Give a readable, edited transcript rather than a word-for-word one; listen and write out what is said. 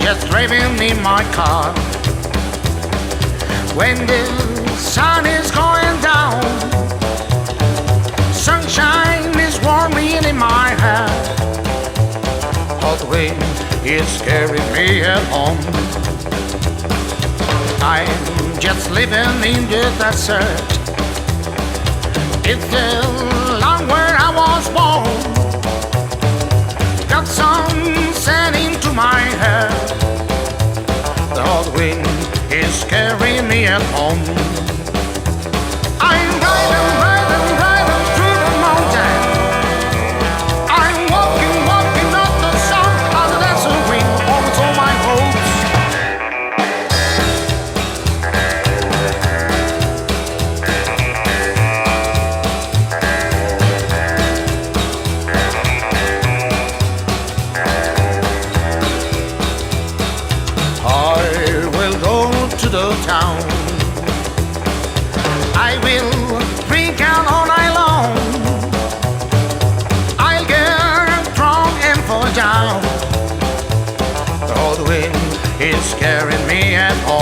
just driving in my car. When the sun is going down, sunshine is warming in my hair. Hot wind is carrying me at home. I'm just living in the desert. It's the land where I was born. Got sun setting to my hair. The hot wind is carrying me at home. I'm riding, riding, riding through the mountain. I'm walking, walking up the sun as the desert wind holds all my hopes. I will go to the town. I will drink out all night long. I'll get drunk and fall down. The old wind is carrying me at home.